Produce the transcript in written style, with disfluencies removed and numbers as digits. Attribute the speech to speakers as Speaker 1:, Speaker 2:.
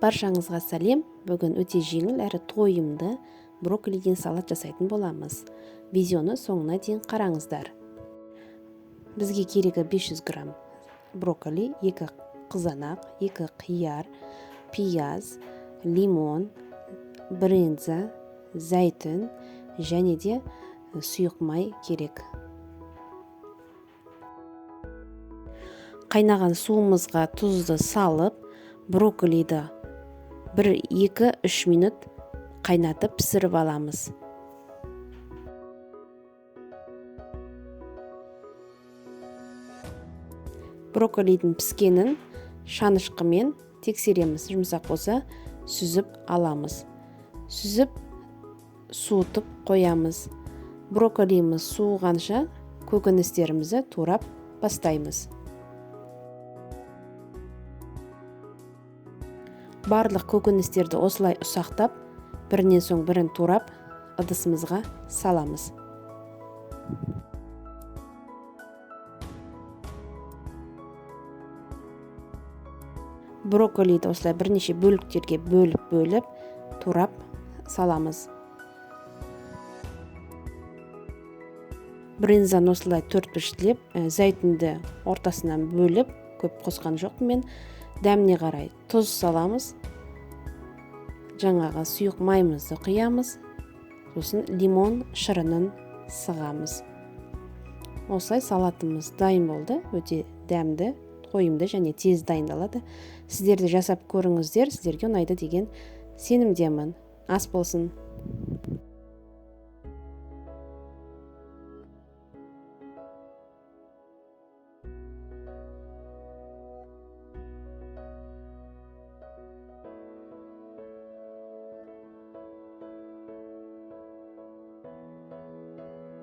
Speaker 1: Баршаңызға сәлем. Бүгін өте жеңіл әрі тойымды брокколиден салат жасайтын боламыз. Видеоны соңына дейін қараңыздар. Бізге керегі 500 грамм брокколи, 2 қызанақ, 2 қияр, пияз, лимон, брынза, зәйтүн және де сұйық май керек. Қайнаған суымызға тұзды салып, брокколиді 1-2-3 минут қайнатып пісіріп аламыз. Брокколидің піскенін шанышқымен тексереміз. Жұмсақ болса сүзіп аламыз. Сүзіп суытып қоямыз. Брокколиміз суығанша көкөністерімізді турап бастаймыз. Барлық көкөністерді осылай ұсақтап, бірінен соң бірін турап, ыдысымызға саламыз. Брокколиді осылай бірнеше бөліктерге бөліп, турап саламыз. Брынзаны осылай төрт-бұрыштап, зәйтүнді ортасынан бөліп, көп қосқан жоқпын мен. Дәміне қарай тұз саламыз. Жаңағы сұйық майымызды құямыз. Сосын лимон шырынын сығамыз. Осылай салатымыз дайын болды. Өте дәмді, тойымды және тез дайындалады. Сіздерді жасап көріңіздер, сіздерге ұнайды деген сенімдемін. Ас болсын.